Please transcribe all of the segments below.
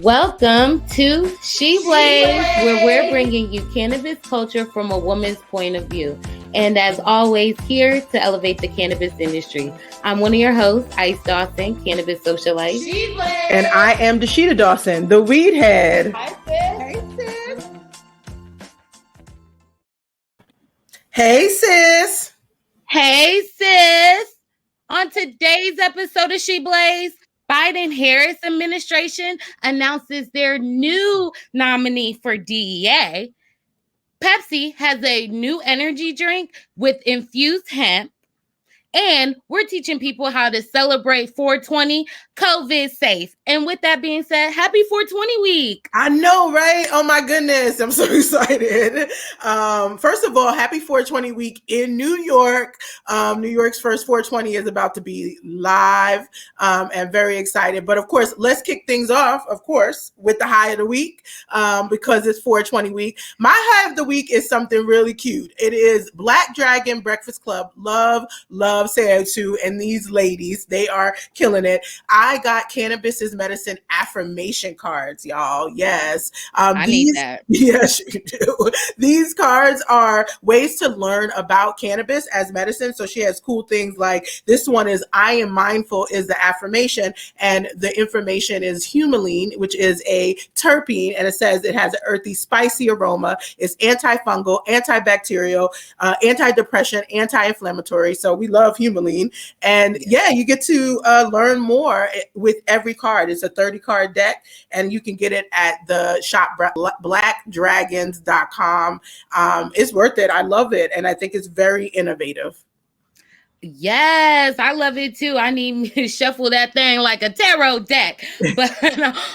Welcome to She Blaze, where we're bringing you cannabis culture from a woman's point of view. And as always, here to elevate the cannabis industry. I'm one of your hosts, Ice Dawson, cannabis socialite. And I am Dashita Dawson, the weed head. Hi, sis. Hey, sis. Hey, sis. Hey, sis. On today's episode of She Blaze, Biden-Harris administration announces their new nominee for DEA. Pepsi has a new energy drink with infused hemp. And we're teaching people how to celebrate 420 COVID safe. And with that being said, happy 420 week. I know, right? Oh my goodness. I'm so excited. First of all, happy 420 week in New York. New York's first 420 is about to be live and very excited. But of course, let's kick things off, of course, with the high of the week because it's 420 week. My high of the week is something really cute. It is Black Dragon Breakfast Club. Love Sayatu and these ladies, they are killing it. I got Cannabis's medicine affirmation cards, y'all. Yes. I need that. Yes, you do. These cards are ways to learn about cannabis as medicine. So she has cool things like this one is I am mindful is the affirmation, and the information is humulene, which is a terpene, and it says it has an earthy, spicy aroma. It's antifungal, antibacterial, antidepressant, anti-inflammatory. So we love humulene. And yeah, you get to learn more with every card. It's a 30 card deck, and you can get it at the shop blackdragons.com. It's worth it. I love it. And I think it's very innovative. Yes, I love it too. I need me to shuffle that thing like a tarot deck. But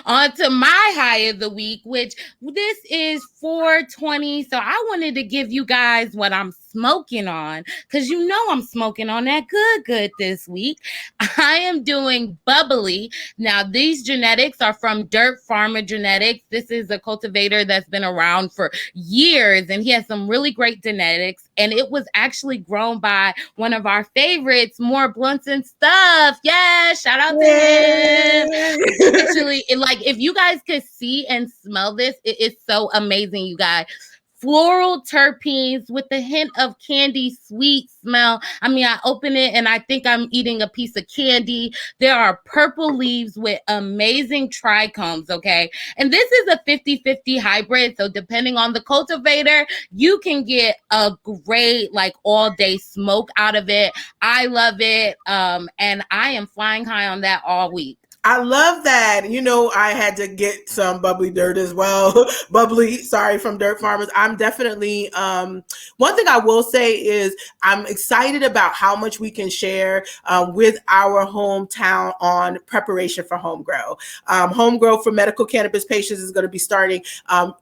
on to my high of the week, which this is 420. So I wanted to give you guys what I'm smoking on, because you know I'm smoking on that good this week. I am doing Bubbly. Now, these genetics are from Dirt Pharma Genetics. This is a cultivator that's been around for years, and he has some really great genetics. And it was actually grown by one of our favorites, MoarBlunts and Stuff. Yeah, shout out to him. Actually, if you guys could see and smell this, it is so amazing, you guys. Floral terpenes with a hint of candy sweet smell. I mean, I open it and I think I'm eating a piece of candy. There are purple leaves with amazing trichomes, okay? And this is a 50-50 hybrid. So depending on the cultivator, you can get a great all day smoke out of it. I love it. And I am flying high on that all week. I love that. You know, I had to get some bubbly dirt as well. From Dirt Farmers. I'm definitely, one thing I will say is I'm excited about how much we can share with our hometown on preparation for home grow. Home grow for medical cannabis patients is going to be starting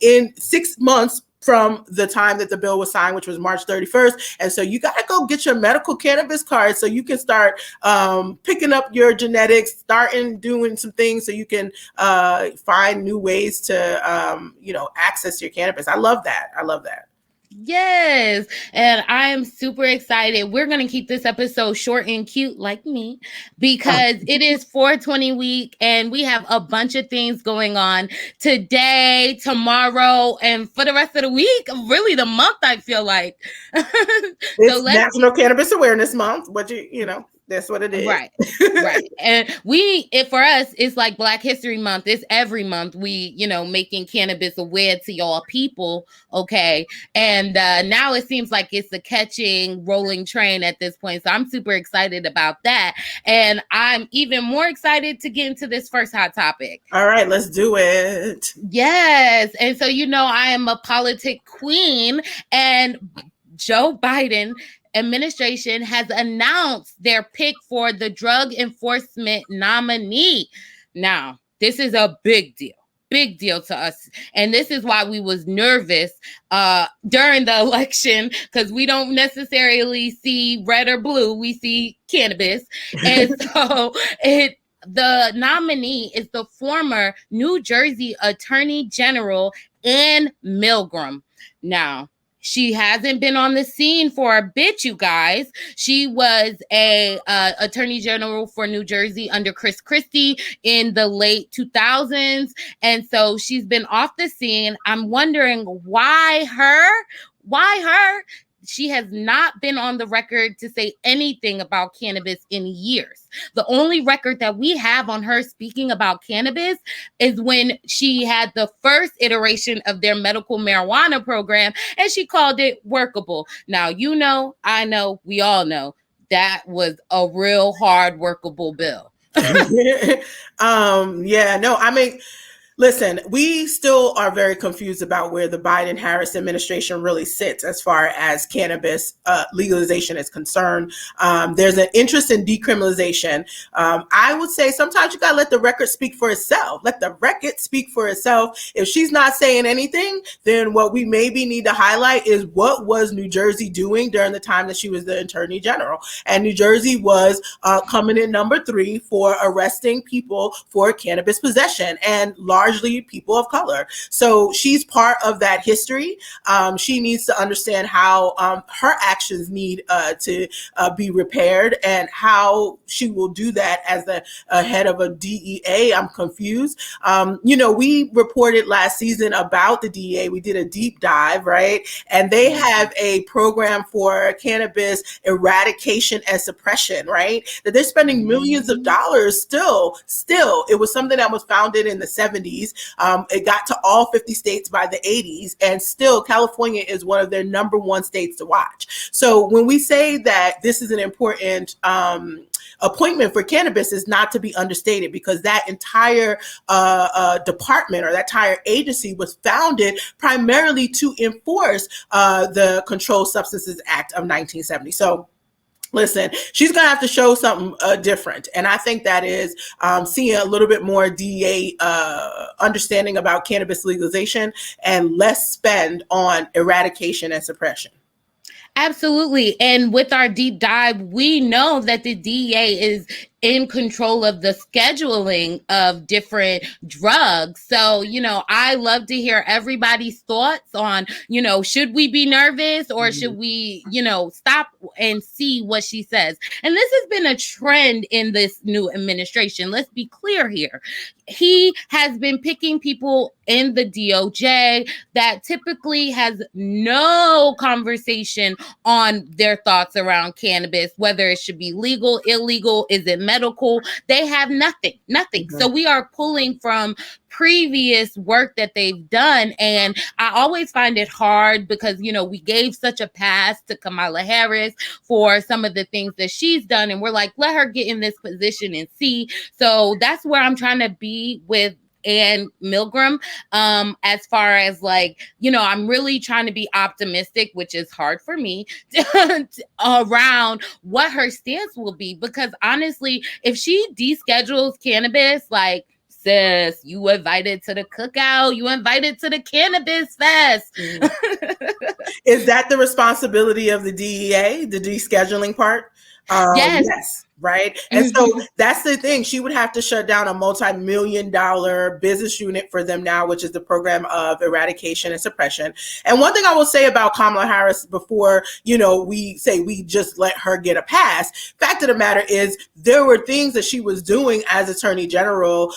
in 6 months from the time that the bill was signed, which was March 31st. And so you got to go get your medical cannabis card so you can start picking up your genetics, starting doing some things so you can find new ways to, access your cannabis. I love that. Yes, and I am super excited. We're going to keep this episode short and cute like me because it is 420 week and we have a bunch of things going on today, tomorrow, and for the rest of the week, really the month, I feel like. It's National Cannabis Awareness Month, but that's what it is. Right. And for us, it's like Black History Month. It's every month we, making cannabis aware to y'all people. Okay. And now it seems like it's a catching rolling train at this point. So I'm super excited about that. And I'm even more excited to get into this first hot topic. All right, let's do it. Yes. And so, I am a politic queen, and Joe Biden administration has announced their pick for the drug enforcement nominee. Now, this is a big deal to us. And this is why we was nervous during the election, because we don't necessarily see red or blue. We see cannabis. And so the nominee is the former New Jersey Attorney General Ann Milgram. Now, She hasn't been on the scene for a bit, you guys. She was a attorney general for New Jersey under Chris Christie in the late 2000s. And so she's been off the scene. I'm wondering why her? Why her? She has not been on the record to say anything about cannabis in years. The only record that we have on her speaking about cannabis is when she had the first iteration of their medical marijuana program, and she called it workable. Now, you know, I know, we all know that was a real hard workable bill. Yeah, no, I mean, listen, we still are very confused about where the Biden-Harris administration really sits as far as cannabis legalization is concerned. There's an interest in decriminalization. I would say sometimes you got to let the record speak for itself. Let the record speak for itself. If she's not saying anything, then what we maybe need to highlight is what was New Jersey doing during the time that she was the attorney general. And New Jersey was coming in number 3 for arresting people for cannabis possession, and largely people of color. So she's part of that history. She needs to understand how her actions need to be repaired, and how she will do that as the head of a DEA. I'm confused. We reported last season about the DEA. We did a deep dive, right? And they have a program for cannabis eradication and suppression, right? That they're spending millions of dollars still. It was something that was founded in the 70s. It got to all 50 states by the 80s, and still California is one of their number 1 states to watch. So when we say that this is an important appointment for cannabis, is not to be understated, because that entire department, or that entire agency, was founded primarily to enforce the Controlled Substances Act of 1970. So listen, she's going to have to show something different. And I think that is seeing a little bit more DEA understanding about cannabis legalization, and less spend on eradication and suppression. Absolutely. And with our deep dive, we know that the DEA is in control of the scheduling of different drugs. So, I love to hear everybody's thoughts on, should we be nervous, or should we, stop and see what she says? And this has been a trend in this new administration. Let's be clear here. He has been picking people in the DOJ that typically has no conversation on their thoughts around cannabis, whether it should be legal, illegal, is it medical. They have nothing. Mm-hmm. So we are pulling from previous work that they've done. And I always find it hard because, we gave such a pass to Kamala Harris for some of the things that she's done. And we're like, let her get in this position and see. So that's where I'm trying to be with Ann Milgram, as far as I'm really trying to be optimistic, which is hard for me, around what her stance will be. Because honestly, if she deschedules cannabis, sis, you invited to the cookout, you invited to the cannabis fest. Is that the responsibility of the DEA, the descheduling part? Yes. Right. And so that's the thing. She would have to shut down a multi-million-dollar business unit for them now, which is the program of eradication and suppression. And one thing I will say about Kamala Harris before, we say we just let her get a pass. Fact of the matter is, there were things that she was doing as Attorney General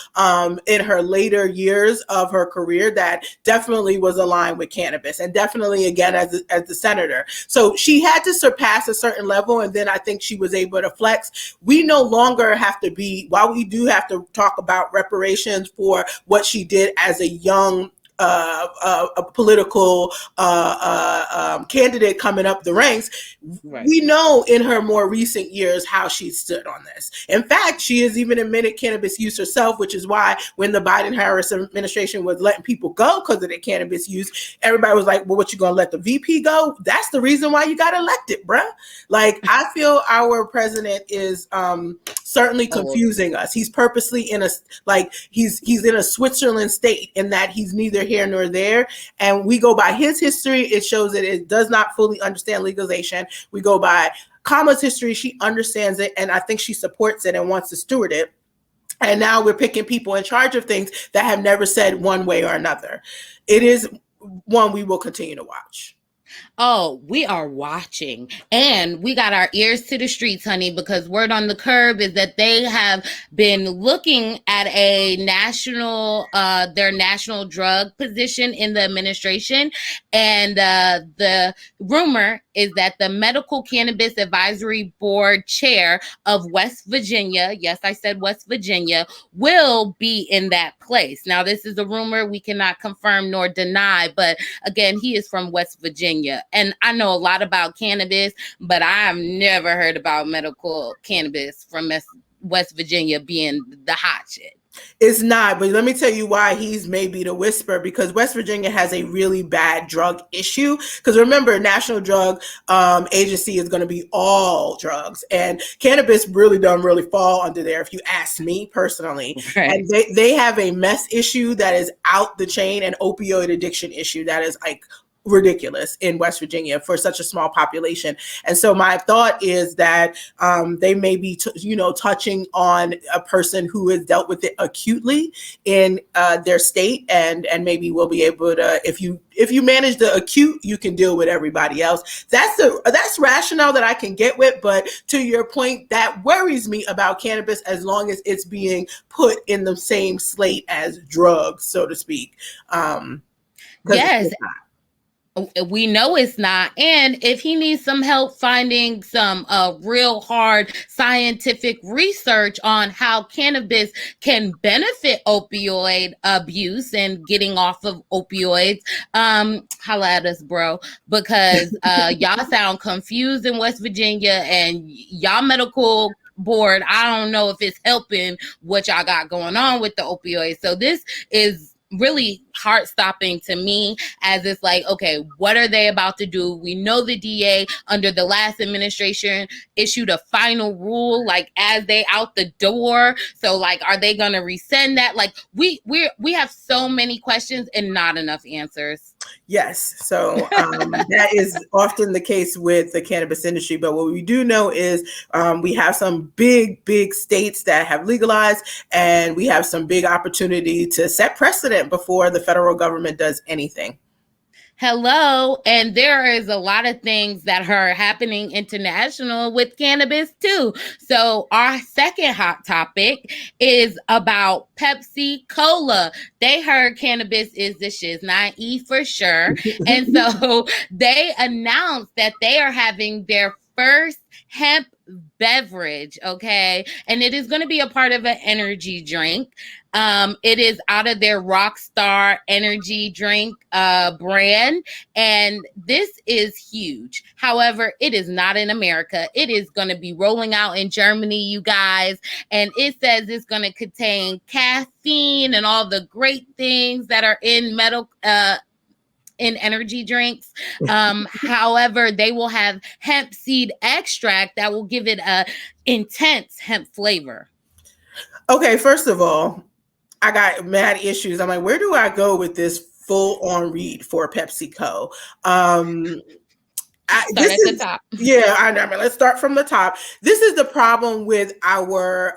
in her later years of her career that definitely was aligned with cannabis, and definitely, again, as the senator. So she had to surpass a certain level, and then I think she was able to flex. We no longer have to be, while we do have to talk about reparations for what she did as a young a political candidate coming up the ranks, right. We know in her more recent years how she stood on this. In fact, she has even admitted cannabis use herself, which is why when the Biden-Harris administration was letting people go because of their cannabis use, everybody was like, well, what, you gonna let the VP go? That's the reason why you got elected, bruh. I feel our president is certainly confusing us. He's purposely in he's in a Switzerland state, in that he's neither here nor there. And we go by his history. It shows that it does not fully understand legalization. We go by Kamala's history. She understands it, and I think she supports it and wants to steward it. And now we're picking people in charge of things that have never said one way or another. It is one we will continue to watch. Oh, we are watching, and we got our ears to the streets, honey, because word on the curb is that they have been looking at a their national drug position in the administration. And the rumor is that the Medical Cannabis Advisory Board chair of West Virginia, yes, I said West Virginia, will be in that place. Now, this is a rumor we cannot confirm nor deny, but again, he is from West Virginia. And I know a lot about cannabis, but I've never heard about medical cannabis from West Virginia being the hot shit. It's not, but let me tell you why he's maybe the whisper, because West Virginia has a really bad drug issue. Because remember, National Drug Agency is going to be all drugs, and cannabis really doesn't really fall under there, if you ask me personally. Right. And they have a meth issue that is out the chain, and opioid addiction issue that is like ridiculous in West Virginia for such a small population. And so my thought is that they may be, touching on a person who has dealt with it acutely in their state, and maybe we'll be able to, if you manage the acute, you can deal with everybody else. That's rationale that I can get with, but to your point, that worries me about cannabis as long as it's being put in the same slate as drugs, so to speak. Yes. We know it's not. And if he needs some help finding some real hard scientific research on how cannabis can benefit opioid abuse and getting off of opioids, holla at us, bro, because y'all sound confused in West Virginia, and y'all medical board, I don't know if it's helping what y'all got going on with the opioids. So this is really heart-stopping to me, as it's like, okay, what are they about to do? We know the DA under the last administration issued a final rule, like as they out the door. So like, are they going to rescind that? Like we have so many questions and not enough answers. Yes. So that is often the case with the cannabis industry. But what we do know is we have some big states that have legalized, and we have some big opportunity to set precedent before the federal government does anything. Hello. And there is a lot of things that are happening international with cannabis too. So our second hot topic is about Pepsi Cola. They heard cannabis is the shiz, not E for sure. And so they announced that they are having their first hemp beverage, okay? And it is going to be a part of an energy drink. It is out of their Rockstar energy drink brand, and this is huge. However, it is not in America. It is going to be rolling out in Germany, you guys, and it says it's going to contain caffeine and all the great things that are in in energy drinks. However, they will have hemp seed extract that will give it a intense hemp flavor. Okay, first of all, I got mad issues. I'm like, where do I go with this full-on read for PepsiCo? Start at the top. Yeah, I know. Let's start from the top. This is the problem with our,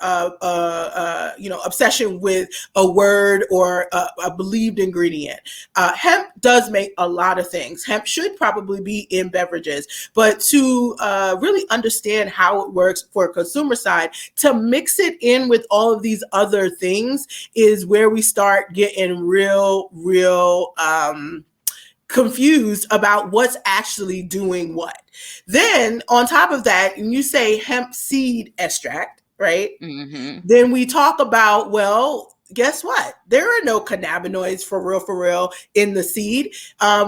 obsession with a word or a believed ingredient. Hemp does make a lot of things. Hemp should probably be in beverages, but to really understand how it works for a consumer side, to mix it in with all of these other things is where we start getting real confused about what's actually doing what. Then on top of that, and you say hemp seed extract, right? Mm-hmm. Then we talk about, well, guess what? There are no cannabinoids for real in the seed.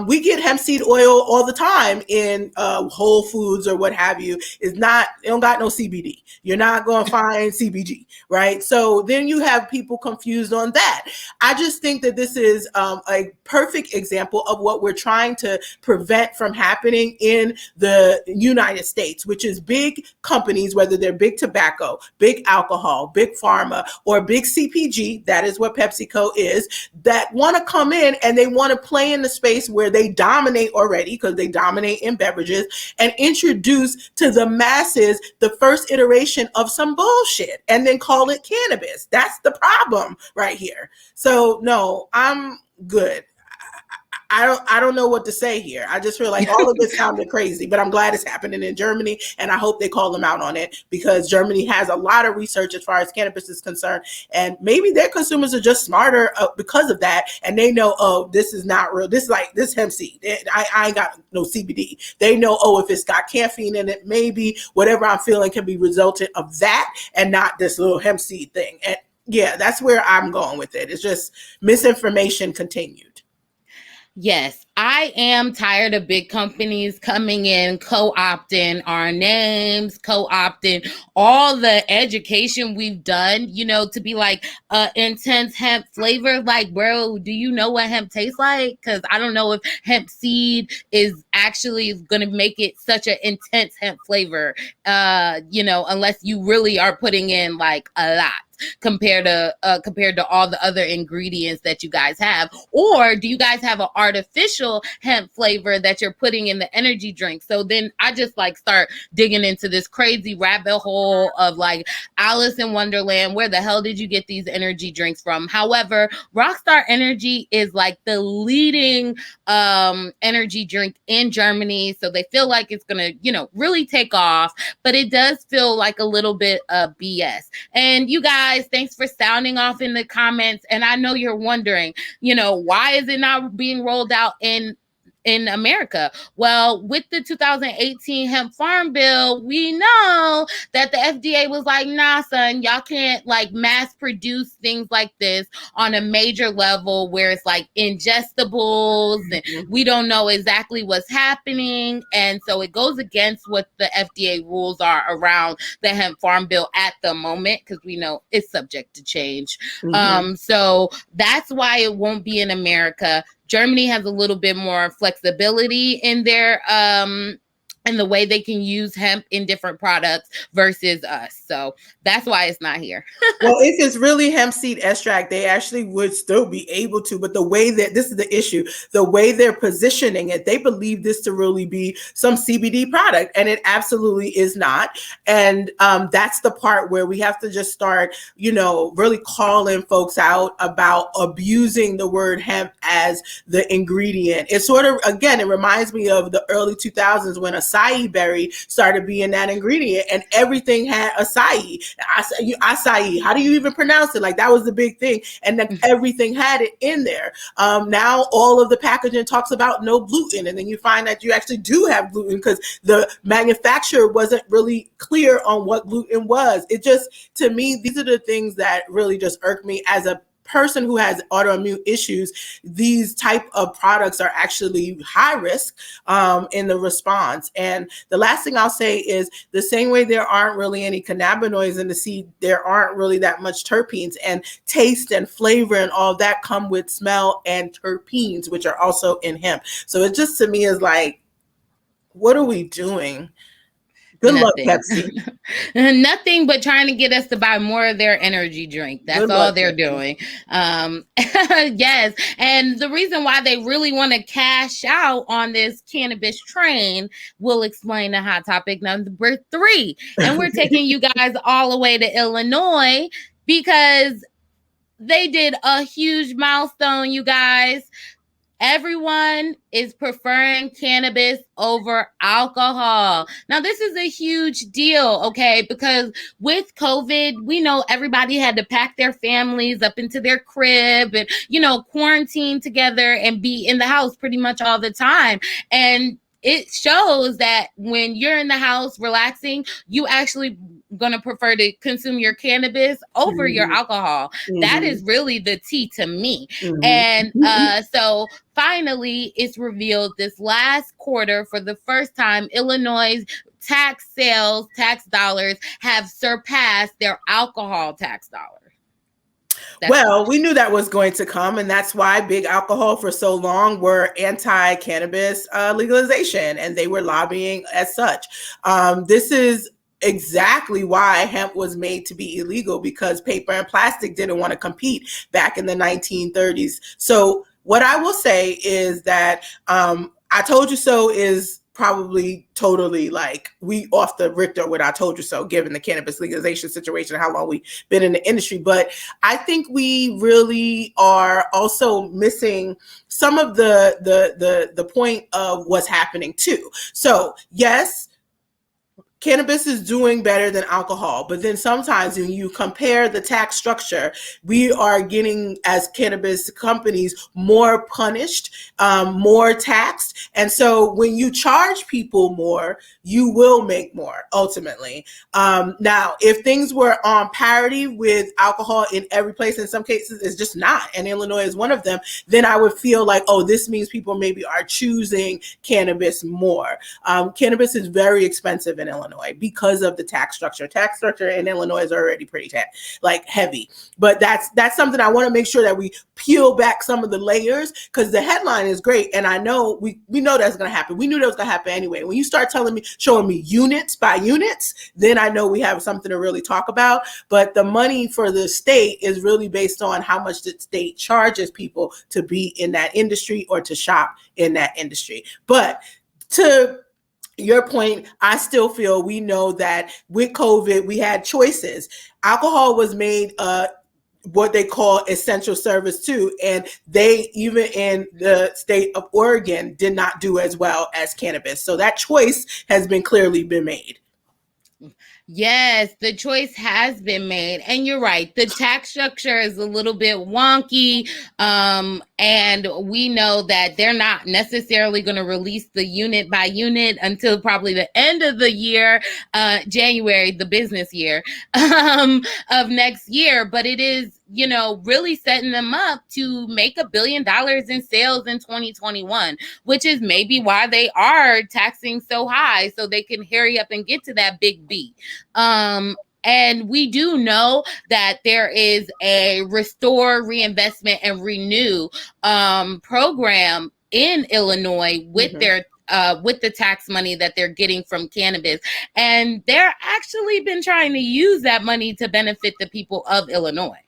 We get hemp seed oil all the time in Whole Foods or what have you. It don't got no CBD. You're not going to find CBG, right? So then you have people confused on that. I just think that this is a perfect example of what we're trying to prevent from happening in the United States, which is big companies, whether they're big tobacco, big alcohol, big pharma, or big CPG. That is what PepsiCo is, that want to come in and they want to play in the space where they dominate already, because they dominate in beverages, and introduce to the masses the first iteration of some bullshit and then call it cannabis. That's the problem right here. So no, I'm good. I don't know what to say here. I just feel like all of this sounded crazy, but I'm glad it's happening in Germany, and I hope they call them out on it, because Germany has a lot of research as far as cannabis is concerned, and maybe their consumers are just smarter because of that, and they know, oh, this is not real. This is like this hemp seed. I ain't got no CBD. They know, oh, if it's got caffeine in it, maybe whatever I'm feeling can be resultant of that, and not this little hemp seed thing. And yeah, that's where I'm going with it. It's just misinformation continued. Yes, I am tired of big companies coming in, co-opting our names, co-opting all the education we've done, to be like intense hemp flavor. Like, bro, do you know what hemp tastes like? Because I don't know if hemp seed is actually going to make it such an intense hemp flavor, unless you really are putting in like a lot compared to all the other ingredients that you guys have. Or do you guys have an artificial hemp flavor that you're putting in the energy drink? So then I just like start digging into this crazy rabbit hole of like Alice in Wonderland. Where the hell did you get these energy drinks from? However, Rockstar Energy is like the leading energy drink in Germany, so they feel like it's gonna really take off, but it does feel like a little bit of BS. And you guys, thanks for sounding off in the comments. And I know you're wondering, why is it not being rolled out in America? Well, with the 2018 hemp farm bill, we know that the FDA was like, nah, son, y'all can't like mass produce things like this on a major level where it's like ingestibles and we don't know exactly what's happening. And so it goes against what the FDA rules are around the hemp farm bill at the moment, because we know it's subject to change. So that's why it won't be in America. Germany has a little bit more flexibility in their in the way they can use hemp in different products versus us. So that's why it's not here. Well, if it's really hemp seed extract, they actually would still be able to. But the way that this is the issue, the way they're positioning it, they believe this to really be some CBD product, and it absolutely is not. And that's the part where we have to just start, really calling folks out about abusing the word hemp as the ingredient. It's sort of, again, it reminds me of the early 2000s when acai berry started being that ingredient, and everything had acai. Acai, how do you even pronounce it? Like, that was the big thing, and then everything had it in there. Now all of the packaging talks about no gluten, and then you find that you actually do have gluten because the manufacturer wasn't really clear on what gluten was. It just, to me, these are the things that really just irk me as a person who has autoimmune issues. These type of products are actually high risk in the response. And the last thing I'll say is, the same way there aren't really any cannabinoids in the seed, there aren't really that much terpenes, and taste and flavor and all that come with smell and terpenes, which are also in hemp. So it just, to me, is like, what are we doing? Good luck, Pepsi. Nothing but trying to get us to buy more of their energy drink. That's all they're doing. Yes. And the reason why they really want to cash out on this cannabis train, we'll explain the hot topic number 3. And we're taking you guys all the way to Illinois because they did a huge milestone, you guys. Everyone is preferring cannabis over alcohol. Now, this is a huge deal, okay? Because with COVID, we know everybody had to pack their families up into their crib and, quarantine together and be in the house pretty much all the time. And it shows that when you're in the house relaxing, you actually going to prefer to consume your cannabis over your alcohol. That is really the tea to me. And so finally, it's revealed this last quarter, for the first time, Illinois tax dollars have surpassed their alcohol tax dollars. Well, we knew that was going to come, and that's why big alcohol for so long were anti-cannabis legalization, and they were lobbying as such. This is exactly why hemp was made to be illegal, because paper and plastic didn't want to compete back in the 1930s. So what I will say is that I told you so is probably totally like we off the Richter with I told you so, given the cannabis legalization situation, how long we've been in the industry. But I think we really are also missing some of the point of what's happening too. So yes, cannabis is doing better than alcohol, but then sometimes when you compare the tax structure, we are getting, as cannabis companies, more punished, more taxed. And so when you charge people more, you will make more ultimately. Now, if things were on parity with alcohol in every place, in some cases it's just not, and Illinois is one of them, then I would feel like, oh, this means people maybe are choosing cannabis more. Cannabis is very expensive in Illinois because of the tax structure. Tax structure in Illinois is already pretty heavy. But that's something I want to make sure that we peel back some of the layers, because the headline is great, and I know we know that's going to happen. We knew that was going to happen anyway. When you start showing me units by units, then I know we have something to really talk about. But the money for the state is really based on how much the state charges people to be in that industry or to shop in that industry. But to your point, I still feel we know that with COVID, we had choices. Alcohol was made what they call essential service too. And they, even in the state of Oregon, did not do as well as cannabis. So that choice has been clearly been made. Yes, the choice has been made. And you're right. The tax structure is a little bit wonky. And we know that they're not necessarily going to release the unit by unit until probably the end of the year, January, the business year of next year. But it is, really setting them up to make $1 billion in sales in 2021, which is maybe why they are taxing so high, so they can hurry up and get to that big B. And we do know that there is a Restore, Reinvestment, and Renew program in Illinois with their with the tax money that they're getting from cannabis. And they're actually been trying to use that money to benefit the people of Illinois.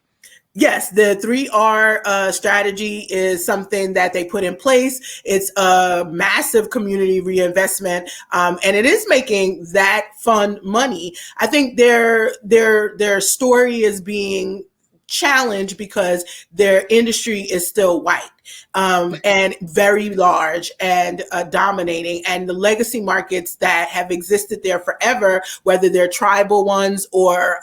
Yes, the 3R strategy is something that they put in place. It's a massive community reinvestment, and it is making that fund money. I think their story is being challenged because their industry is still white. And very large and dominating, and the legacy markets that have existed there forever, whether they're tribal ones or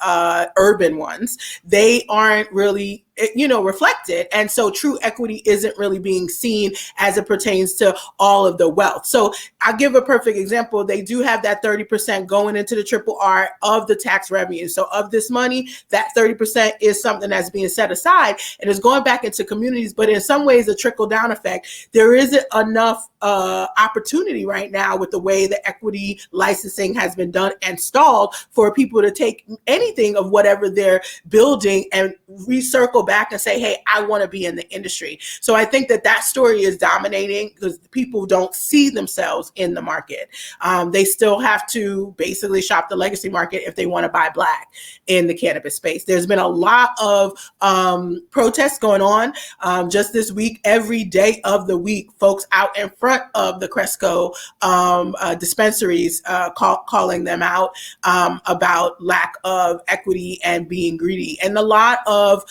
urban ones, they aren't really reflected. And so true equity isn't really being seen as it pertains to all of the wealth. So I'll give a perfect example. They do have that 30% going into the triple R of the tax revenue. So of this money, that 30% is something that's being set aside and is going back into communities. But in some ways, the trickle down effect, there isn't enough opportunity right now with the way the equity licensing has been done and stalled for people to take anything of whatever they're building and recircle back and say, hey, I want to be in the industry. So I think that story is dominating because people don't see themselves in the market. They still have to basically shop the legacy market if they want to buy black in the cannabis space. There's been a lot of protests going on just this week. Every day of the week, folks out in front of the Cresco dispensaries calling them out about lack of equity and being greedy. And a lot of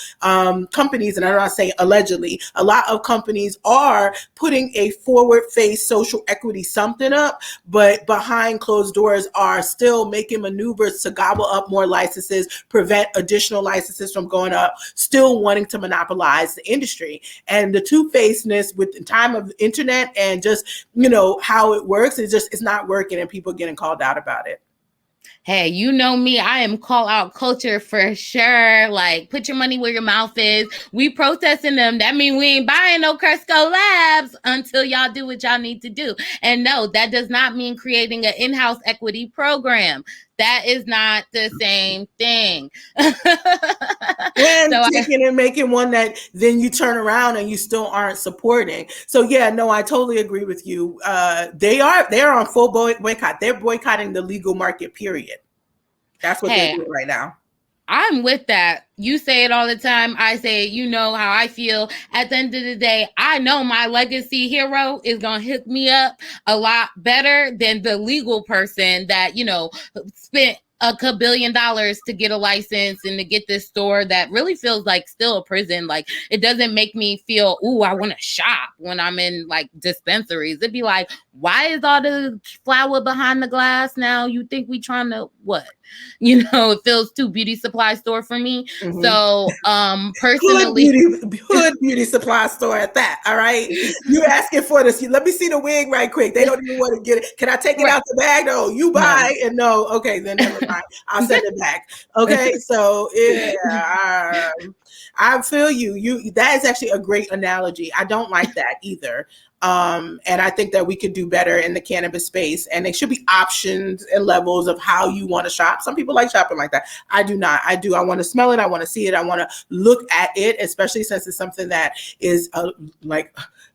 companies, and I'm not saying allegedly, a lot of companies are putting a forward-faced social equity something up, but behind closed doors are still making maneuvers to gobble up more licenses, prevent additional licenses from going up, still wanting to monopolize the industry. And the two-facedness with the time of the internet and just, how it works, it's not working, and people getting called out about it. Hey, you know me, I am call out culture for sure. Like, put your money where your mouth is. We protesting them. That means we ain't buying no Cresco Labs until y'all do what y'all need to do. And no, that does not mean creating an in-house equity program. That is not the same thing. And so taking and making one that then you turn around and you still aren't supporting. So yeah, no, I totally agree with you. They are on full boycott. They're boycotting the legal market, period. That's what they're doing right now. I'm with that. You say it all the time. I say it. You know how I feel. At the end of the day, I know my legacy hero is going to hook me up a lot better than the legal person that, spent $1 billion to get a license and to get this store that really feels like still a prison. Like, it doesn't make me feel, ooh, I want to shop when I'm in like dispensaries. It'd be like, why is all the flour behind the glass now? You think we trying to what? It feels too beauty supply store for me. Mm-hmm. So personally, hood beauty supply store at that. All right, you asking for this? Let me see the wig right quick. They don't even want to get it. Can I take it out the bag? No, you buy and no. Okay, then never mind. I'll send it back. Okay, so yeah, I feel you. That is actually a great analogy. I don't like that either. And I think that we could do better in the cannabis space, and there should be options and levels of how you want to shop. Some people like shopping like that. I do not. I want to smell it. I want to see it. I want to look at it, especially since it's something that is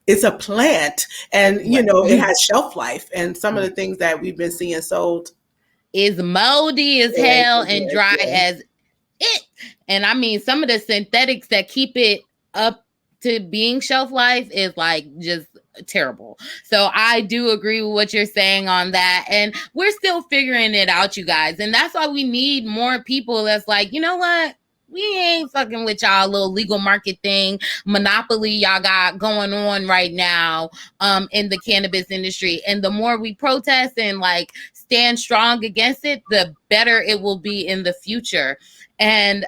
it's a plant, and it has shelf life. And some of the things that we've been seeing sold is moldy as hell and dry as it. And I mean, some of the synthetics that keep it up to being shelf life is like just terrible. So I do agree with what you're saying on that. And we're still figuring it out, you guys. And that's why we need more people that's like, you know what? We ain't fucking with y'all little legal market thing, monopoly y'all got going on right now in the cannabis industry. And the more we protest and like stand strong against it, the better it will be in the future. And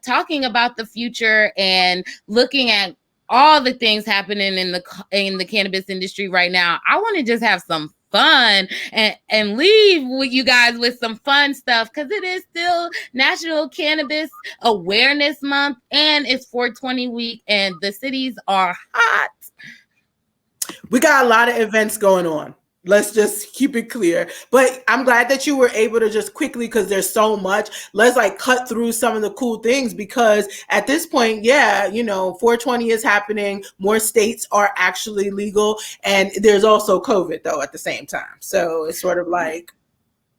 talking about the future and looking at all the things happening in the cannabis industry right now, I want to just have some fun and leave with you guys with some fun stuff, because it is still National Cannabis Awareness Month and it's 420 week and the cities are hot. We got a lot of events going on. Let's just keep it clear. But I'm glad that you were able to just quickly, because there's so much, let's like cut through some of the cool things, because at this point, 420 is happening. More states are actually legal. And there's also COVID though at the same time. So it's sort of like,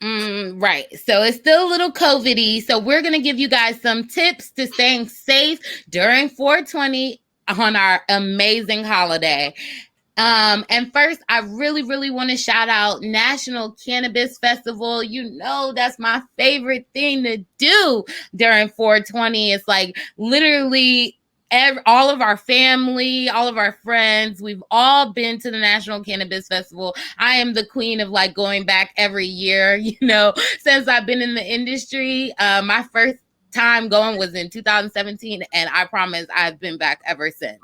right. So it's still a little COVID-y. So we're going to give you guys some tips to staying safe during 420 on our amazing holiday. And first, I really, really want to shout out National Cannabis Festival. That's my favorite thing to do during 420. It's like literally all of our family, all of our friends, we've all been to the National Cannabis Festival. I am the queen of like going back every year, since I've been in the industry. My first time going was in 2017, and I promise I've been back ever since.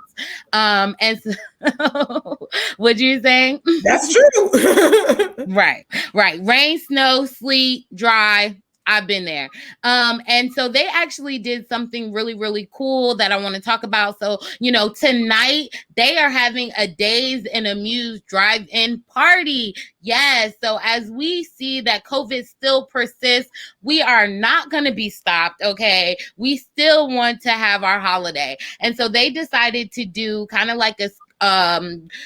And so what you saying? That's true. Right. Rain, snow, sleet, dry. I've been there. And so they actually did something really, really cool that I want to talk about. So, tonight they are having a Days and Amuse drive-in party. Yes. So as we see that COVID still persists, we are not going to be stopped. Okay. We still want to have our holiday. And so they decided to do kind of like a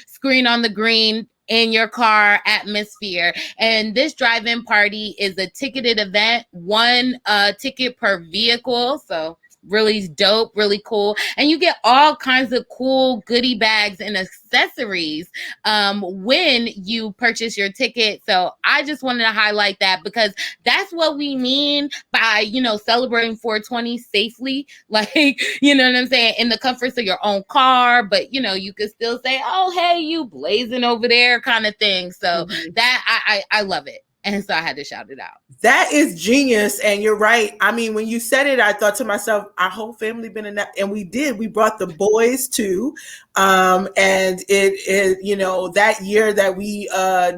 screen on the green in your car atmosphere. And this drive-in party is a ticketed event, one ticket per vehicle. So really dope, really cool. And you get all kinds of cool goodie bags and accessories when you purchase your ticket. So I just wanted to highlight that, because that's what we mean by, celebrating 420 safely. Like, you know what I'm saying? In the comforts of your own car, but you could still say, oh, hey, you blazing over there kind of thing. So that I love it. And so I had to shout it out. That is genius. And you're right. I mean, when you said it, I thought to myself, our whole family been in that. And we did. We brought the boys too. And it, that year that we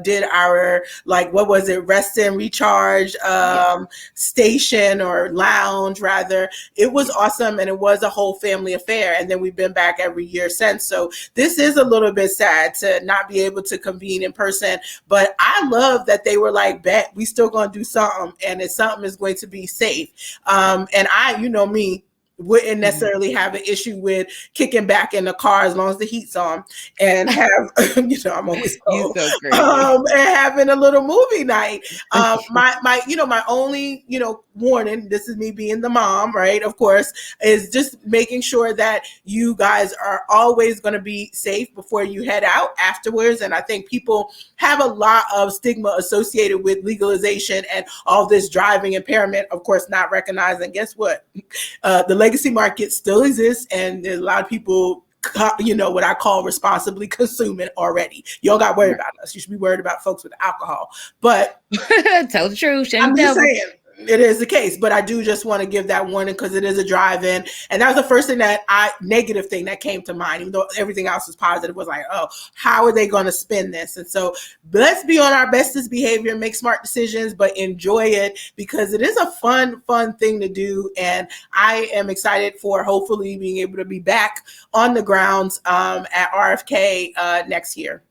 did our, what was it? Rest and recharge station or lounge rather. It was awesome. And it was a whole family affair. And then we've been back every year since. So this is a little bit sad to not be able to convene in person. But I love that they were like, bet we still gonna do something, and it's something is going to be safe. And me, wouldn't necessarily have an issue with kicking back in the car as long as the heat's on and have, I'm always cold, so crazy. and having a little movie night. My only, warning, this is me being the mom, right? Of course, is just making sure that you guys are always going to be safe before you head out afterwards. And I think people have a lot of stigma associated with legalization and all this driving impairment, of course, not recognizing, guess what? The legacy market still exists, and there's a lot of people, what I call responsibly consuming already. You don't got to worry about us. You should be worried about folks with alcohol. But tell the truth. I'm just saying. It is the case, but I do just want to give that warning because it is a drive-in, and that was the first thing negative thing that came to mind. Even though everything else was positive, was like, oh, how are they going to spin this? And so let's be on our bestest behavior, make smart decisions, but enjoy it because it is a fun thing to do. And I am excited for hopefully being able to be back on the grounds at RFK next year.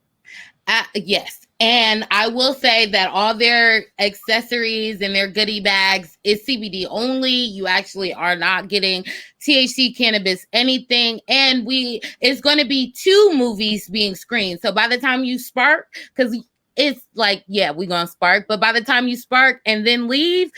Yes. And I will say that all their accessories and their goodie bags is CBD only. You actually are not getting THC, cannabis, anything. And it's going to be 2 movies being screened. So by the time you spark, because it's like, yeah, we're going to spark. But by the time you spark and then leave,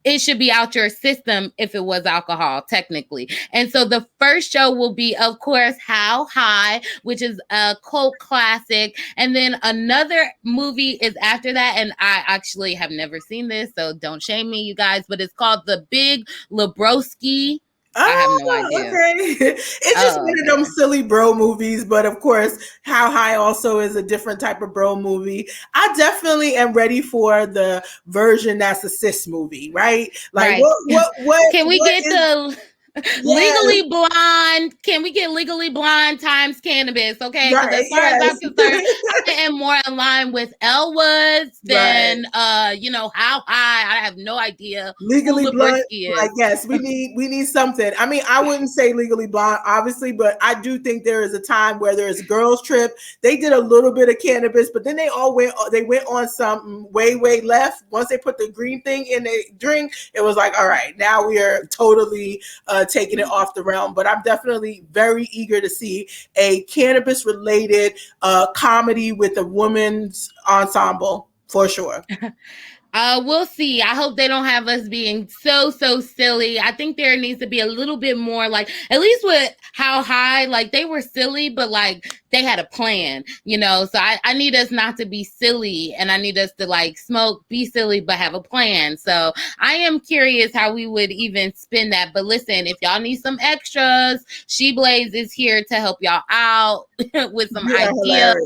it should be out your system if it was alcohol, technically. And so the first show will be, of course, How High, which is a cult classic. And then another movie is after that. And I actually have never seen this, so don't shame me, you guys. But it's called The Big Lebowski. I have no idea. Okay. It's just one of them silly bro movies, but of course, How High also is a different type of bro movie. I definitely am ready for the version that's a cis movie, right? Like, right. What can we get the Legally Blonde? Can we get Legally Blonde times cannabis? Okay, because as far as I'm concerned, I am more in line with Elwood's than How High. I have no idea. Legally Blonde, I guess we need something. I mean, I wouldn't say Legally Blonde, obviously, but I do think there is a time where there's girls trip. They did a little bit of cannabis, but then they went on something way left. Once they put the green thing in the drink, it was like, all right, now we are totally taking it off the realm. But I'm definitely very eager to see a cannabis related comedy with a women's ensemble for sure. We'll see. I hope they don't have us being so silly. I think there needs to be a little bit more, like, at least with How High, like, they were silly, but like they had a plan, so I need us not to be silly, and I need us to like smoke, be silly, but have a plan. So I am curious how we would even spin that. But listen, if y'all need some extras, She Blaze is here to help y'all out with some ideas.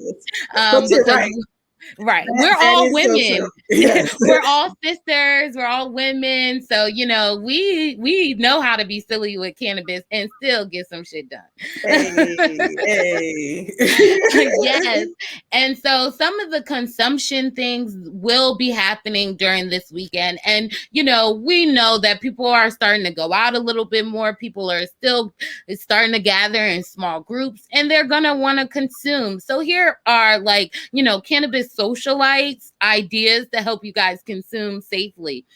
Right. We're all women. So yes. We're all sisters. We're all women. So, we know how to be silly with cannabis and still get some shit done. Hey. Yes. And so some of the consumption things will be happening during this weekend. And, we know that people are starting to go out a little bit more. People are still starting to gather in small groups, and they're going to want to consume. So here are cannabis socialites ideas to help you guys consume safely.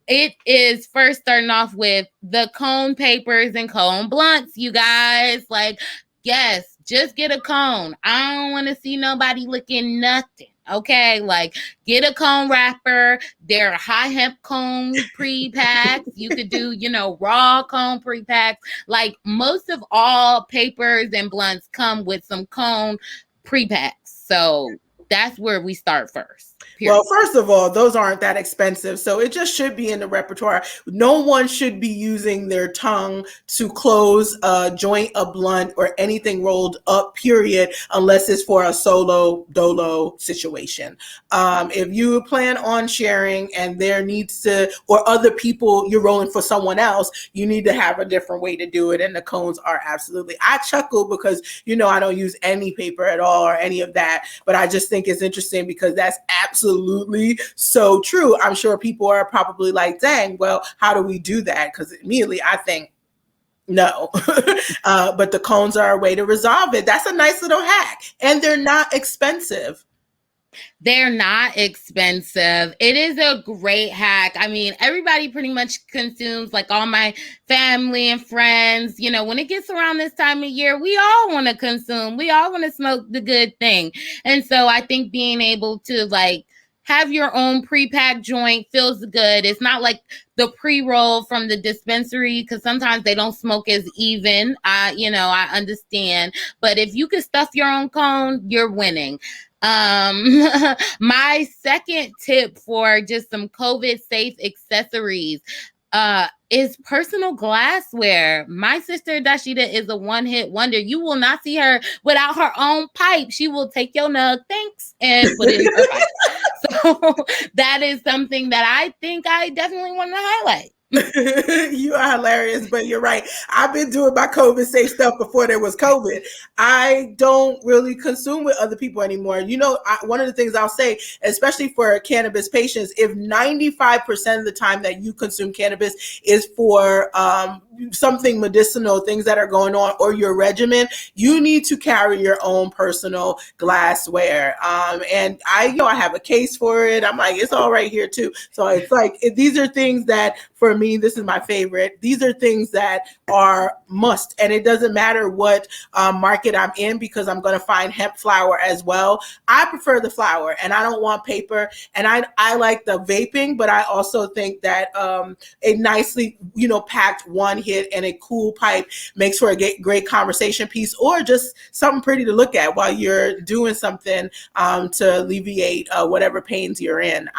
It is first starting off with the cone papers and cone blunts, you guys. Like, yes, just get a cone. I don't want to see nobody licking nothing. Okay, like, get a cone wrapper. There are high hemp cone pre-packs. You could do, raw cone pre-packs. Like, most of all papers and blunts come with some cone pre-packs. So that's where we start first. Period. Well, first of all, those aren't that expensive, so it just should be in the repertoire. No one should be using their tongue to close a joint, a blunt, or anything rolled up, period, unless it's for a solo dolo situation. If you plan on sharing and there needs to, or other people, you're rolling for someone else, you need to have a different way to do it, and the cones are absolutely. I chuckle because, I don't use any paper at all or any of that, but I just think it's interesting because that's absolutely so true. I'm sure people are probably like, dang, well, how do we do that? Because immediately I think, no. But the cones are a way to resolve it. That's a nice little hack. And they're not expensive. They're not expensive. It is a great hack. I mean, everybody pretty much consumes, like all my family and friends. You know, when it gets around this time of year, we all want to consume. We all want to smoke the good thing. And so I think being able to like have your own pre-packed joint feels good. It's not like the pre-roll from the dispensary because sometimes they don't smoke as even. I understand. But if you can stuff your own cone, you're winning. Um, my second tip for just some COVID safe accessories is personal glassware. My sister Dashida is a one-hit wonder. You will not see her without her own pipe. She will take your nug, thanks, and put it in her pipe. So that is something that I think I definitely want to highlight. You are hilarious, but you're right. I've been doing my COVID safe stuff before there was COVID. I don't really consume with other people anymore. One of the things I'll say, especially for cannabis patients, if 95% of the time that you consume cannabis is for something medicinal, things that are going on, or your regimen, you need to carry your own personal glassware. And I have a case for it. I'm like, it's all right here too. So it's like, these are things that for me, this is my favorite. These are things that are must, and it doesn't matter what market I'm in because I'm going to find hemp flower as well. I prefer the flower, and I don't want paper. And I like the vaping, but I also think that a nicely packed one hit and a cool pipe makes for a great conversation piece, or just something pretty to look at while you're doing something to alleviate whatever pains you're in.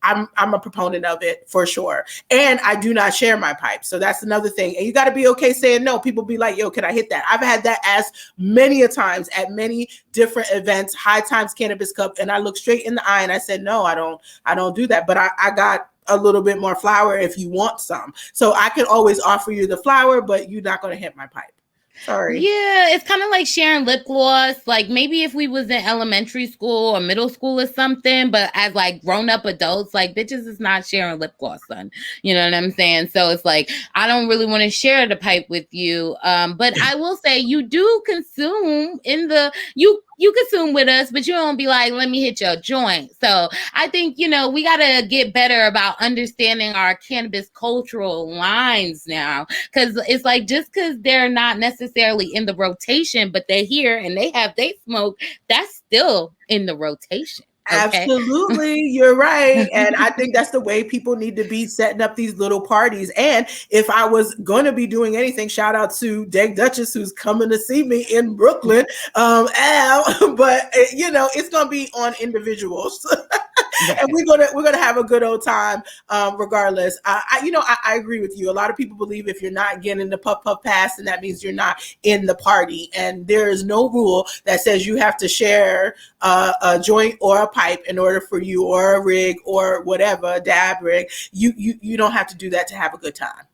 I'm a proponent of it for sure. And I do not share my pipe. So that's another thing. And you got to be okay saying no. People be like, yo, can I hit that? I've had that asked many a times at many different events, High Times Cannabis Cup. And I looked straight in the eye and I said, no, I don't do that. But I got a little bit more flour if you want some. So I can always offer you the flour, but you're not going to hit my pipe. Sorry. Yeah, it's kind of like sharing lip gloss. Like maybe if we was in elementary school or middle school or something, but as like grown-up adults, like bitches is not sharing lip gloss, son. You know what I'm saying? So it's like I don't really want to share the pipe with you. But I will say you do consume you consume with us, but you don't be like, let me hit your joint. So I think, we got to get better about understanding our cannabis cultural lines now. Because it's like, just because they're not necessarily in the rotation, but they're here and they smoke, that's still in the rotation. Okay. Absolutely, you're right. And I think that's the way people need to be setting up these little parties. And if I was going to be doing anything, shout out to Dag Duchess, who's coming to see me in Brooklyn. But it's going to be on individuals. And we're gonna have a good old time, regardless. I agree with you. A lot of people believe if you're not getting the puff pass, and that means you're not in the party. And there is no rule that says you have to share a joint or a pipe in order for you, or a rig or whatever, a dab rig. You don't have to do that to have a good time.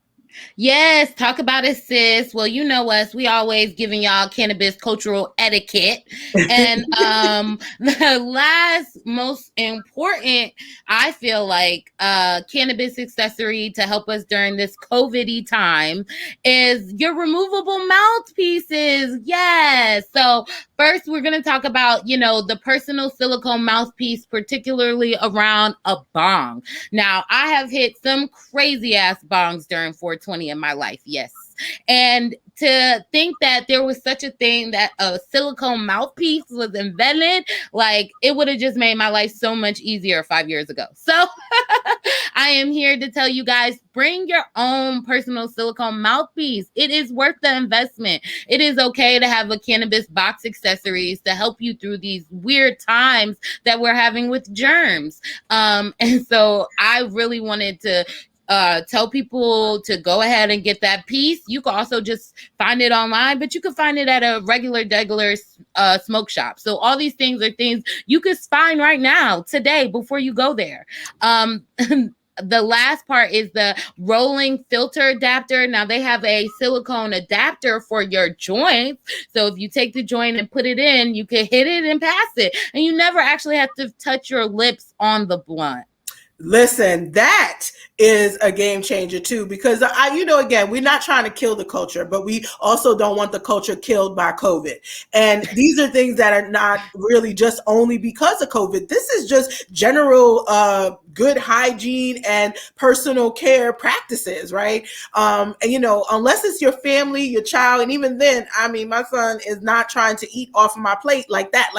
Yes, talk about it, sis. Well, you know us. We always giving y'all cannabis cultural etiquette. And the last most important, I feel like, cannabis accessory to help us during this COVID-y time is your removable mouthpieces. Yes. So first, we're going to talk about, the personal silicone mouthpiece, particularly around a bong. Now, I have hit some crazy ass bongs during 420 in my life. Yes. And to think that there was such a thing that a silicone mouthpiece was invented, like it would have just made my life so much easier 5 years ago. So I am here to tell you guys, bring your own personal silicone mouthpiece. It is worth the investment. It is okay to have a cannabis box accessories to help you through these weird times that we're having with germs. And so I really wanted to tell people to go ahead and get that piece. You can also just find it online, but you can find it at a regular smoke shop. So all these things are things you can find right now, today, before you go there. The last part is the rolling filter adapter. Now they have a silicone adapter for your joints. So if you take the joint and put it in, you can hit it and pass it. And you never actually have to touch your lips on the blunt. Listen, that is a game changer too, because again, we're not trying to kill the culture, but we also don't want the culture killed by COVID. And these are things that are not really just only because of COVID. This is just general good hygiene and personal care practices, right? And unless it's your family, your child, and even then, I mean, my son is not trying to eat off of my plate like that.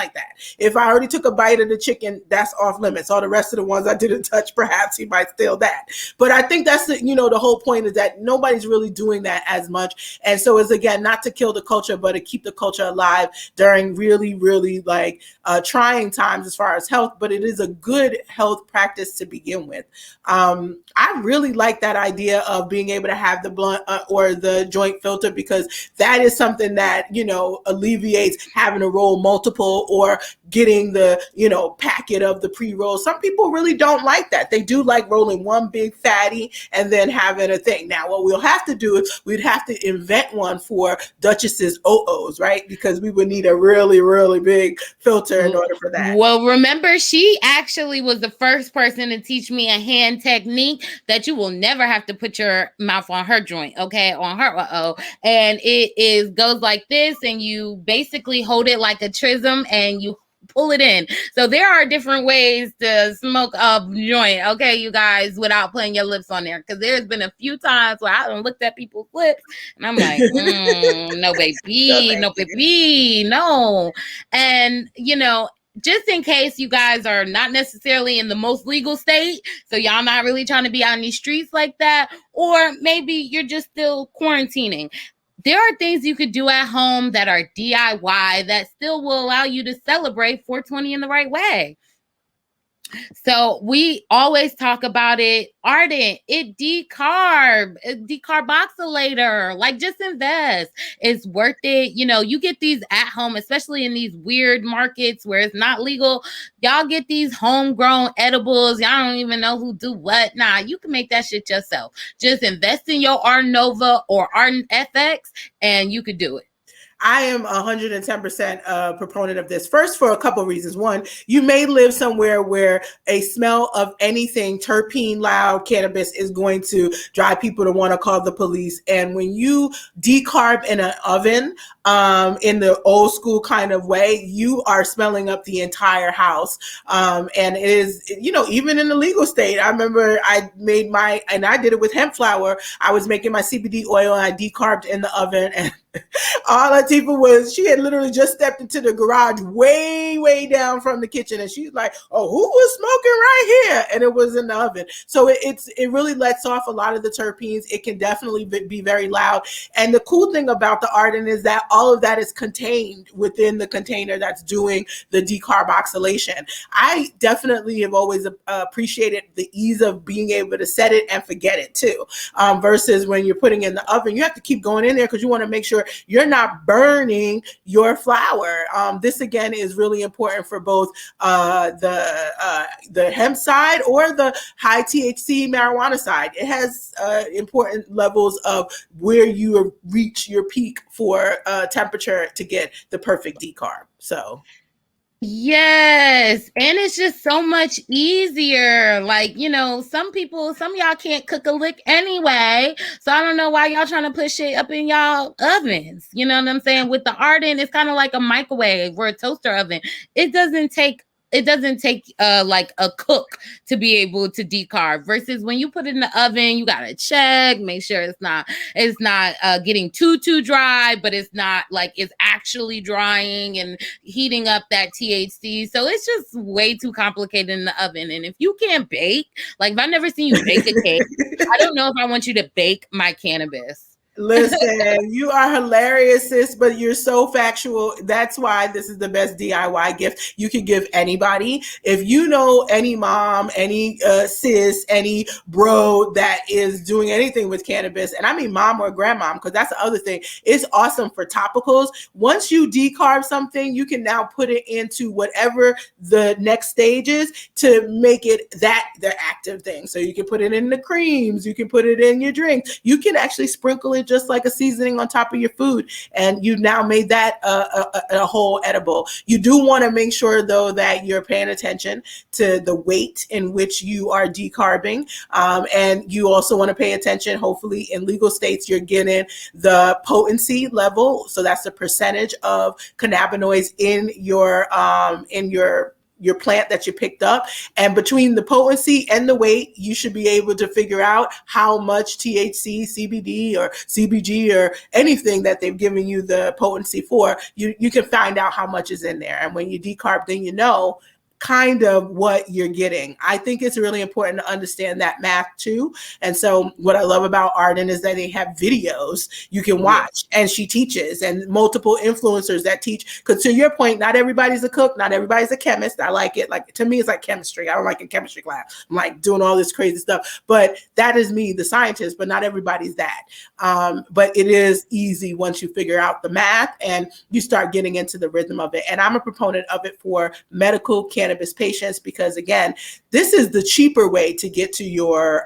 If I already took a bite of the chicken, that's off limits. All the rest of the ones I didn't touch, perhaps he might steal that. But I think that's the whole point is that nobody's really doing that as much. And so it's, again, not to kill the culture, but to keep the culture alive during really, really trying times as far as health. But it is a good health practice to begin with. I really like that idea of being able to have the blunt or the joint filter, because that is something that, alleviates having to roll multiple or getting the, packet of the pre-roll. Some people really don't like that. They do like rolling one big fatty and then having a thing. Now, what we'll have to do is we'd have to invent one for Duchess's OOs, right? Because we would need a really, really big filter in order for that. Well, remember, she actually was the first person to teach me a hand technique that you will never have to put your mouth on her joint, okay, on her OO. And it goes like this, and you basically hold it like a trism and you pull it in. So there are different ways to smoke a joint, okay, you guys, without putting your lips on there. Because there's been a few times where I looked at people's lips and I'm like, no, baby, no, baby, no. And, just in case you guys are not necessarily in the most legal state, so y'all not really trying to be on these streets like that, or maybe you're just still quarantining, there are things you could do at home that are DIY that still will allow you to celebrate 420 in the right way. So we always talk about it. Ardent, it decarboxylator, just invest. It's worth it. You get these at home, especially in these weird markets where it's not legal. Y'all get these homegrown edibles. Y'all don't even know who do what. Nah, you can make that shit yourself. Just invest in your Ardent Nova or Ardent FX and you could do it. I am 110% a proponent of this. First, for a couple of reasons. One, you may live somewhere where a smell of anything terpene, loud, cannabis is going to drive people to want to call the police. And when you decarb in an oven, in the old school kind of way, you are smelling up the entire house. And it is, even in the legal state, I remember I did it with hemp flower. I was making my CBD oil and I decarbed in the oven, and all Latifah was, she had literally just stepped into the garage way, way down from the kitchen. And she's like, oh, who was smoking right here? And it was in the oven. So it really lets off a lot of the terpenes. It can definitely be very loud. And the cool thing about the Ardent is that all of that is contained within the container that's doing the decarboxylation. I definitely have always appreciated the ease of being able to set it and forget it too. Versus when you're putting it in the oven, you have to keep going in there because you want to make sure you're not burning your flower. This again is really important for both the hemp side or the high THC marijuana side. It has important levels of where you reach your peak for temperature to get the perfect decarb. So. Yes. And it's just so much easier. Some of y'all can't cook a lick anyway. So I don't know why y'all trying to put shit up in y'all ovens. You know what I'm saying? With the Ardent, it's kind of like a microwave or a toaster oven. It doesn't take like a cook to be able to decarb, versus when you put it in the oven, you gotta check, make sure it's not getting too dry, but it's not it's actually drying and heating up that THC. So it's just way too complicated in the oven. And if you can't bake, if I've never seen you bake a cake, I don't know if I want you to bake my cannabis. Listen, you are hilarious, sis, but you're so factual. That's why this is the best DIY gift you can give anybody. If you know any mom, any sis, any bro that is doing anything with cannabis, and I mean mom or grandmom, because that's the other thing. It's awesome for topicals. Once you decarb something, you can now put it into whatever the next stage is to make it the active thing. So you can put it in the creams, you can put it in your drinks, you can actually sprinkle it it just like a seasoning on top of your food, and you now made that a whole edible. You do want to make sure though that you're paying attention to the weight in which you are decarbing, and you also want to pay attention. Hopefully, in legal states, you're getting the potency level, so that's the percentage of cannabinoids in your plant that you picked up. And between the potency and the weight, you should be able to figure out how much THC, CBD, or CBG, or anything that they've given you the potency for. You can find out how much is in there. And when you decarb, then you know kind of what you're getting. I think it's really important to understand that math too. And so what I love about Ardent is that they have videos you can watch, and she teaches, and multiple influencers that teach. Because to your point, not everybody's a cook, not everybody's a chemist. I like it. Like, to me, it's like chemistry. I don't like a chemistry class. I'm like doing all this crazy stuff, but that is me, the scientist, but not everybody's that. But it is easy once you figure out the math and you start getting into the rhythm of it. And I'm a proponent of it for medical cannabis patients, because again, this is the cheaper way to get to your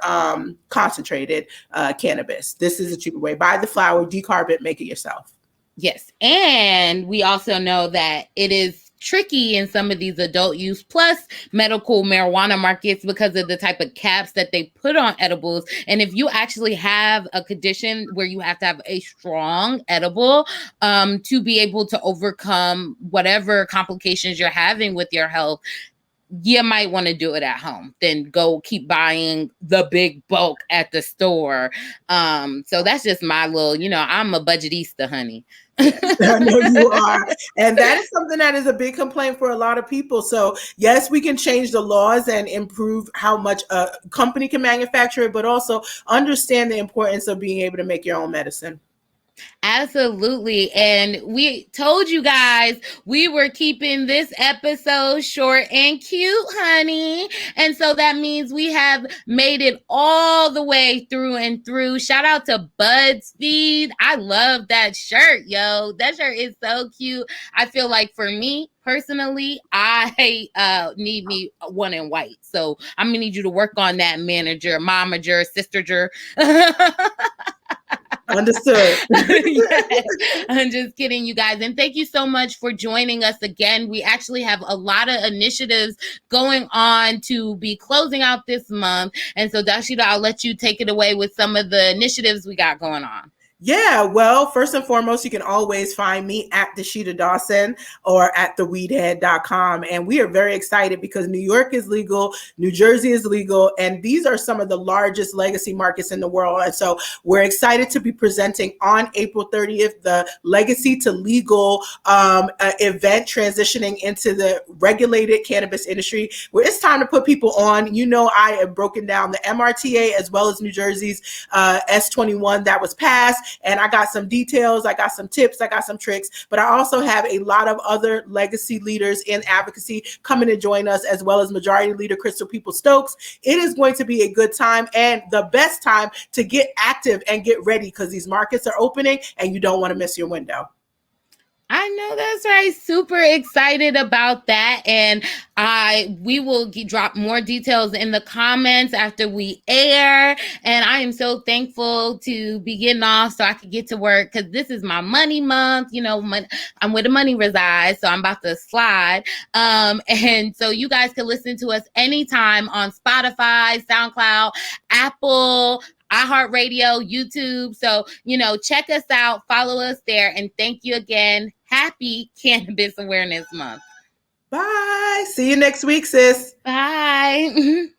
concentrated cannabis. This is a cheaper way. Buy the flower, decarb it, make it yourself. Yes. And we also know that it is tricky in some of these adult use plus medical marijuana markets because of the type of caps that they put on edibles. And if you actually have a condition where you have to have a strong edible to be able to overcome whatever complications you're having with your health, you might want to do it at home, then go keep buying the big bulk at the store. So that's just my little, I'm a budgetista, honey. I know you are. And that is something that is a big complaint for a lot of people. So yes, we can change the laws and improve how much a company can manufacture it, but also understand the importance of being able to make your own medicine. Absolutely. And we told you guys we were keeping this episode short and cute, honey. And so that means we have made it all the way through and through. Shout out to BuzzFeed. I love that shirt, yo. That shirt is so cute. I feel like for me personally, I need me one in white. So I'm going to need you to work on that, manager, momager, sisterger. Understood. Yes. I'm just kidding, you guys. And thank you so much for joining us again. We actually have a lot of initiatives going on to be closing out this month. And so, Dashida, I'll let you take it away with some of the initiatives we got going on. Yeah, well, first and foremost, you can always find me at Dashida Dawson or at theweedhead.com. And we are very excited because New York is legal, New Jersey is legal, and these are some of the largest legacy markets in the world. And so we're excited to be presenting on April 30th, the Legacy to Legal event, transitioning into the regulated cannabis industry, where it's time to put people on. I have broken down the MRTA as well as New Jersey's S21 that was passed. And I got some details, I got some tips, I got some tricks, but I also have a lot of other legacy leaders in advocacy coming to join us, as well as Majority Leader Crystal People-Stokes. It is going to be a good time and the best time to get active and get ready, because these markets are opening and you don't want to miss your window. I know that's right. Super excited about that. And we will drop more details in the comments after we air. And I am so thankful to be getting off so I can get to work, because this is my money month. I'm where the money resides, so I'm about to slide. And so you guys can listen to us anytime on Spotify, SoundCloud, Apple, iHeartRadio, YouTube. So, check us out, follow us there. And thank you again. Happy Cannabis Awareness Month. Bye. See you next week, sis. Bye.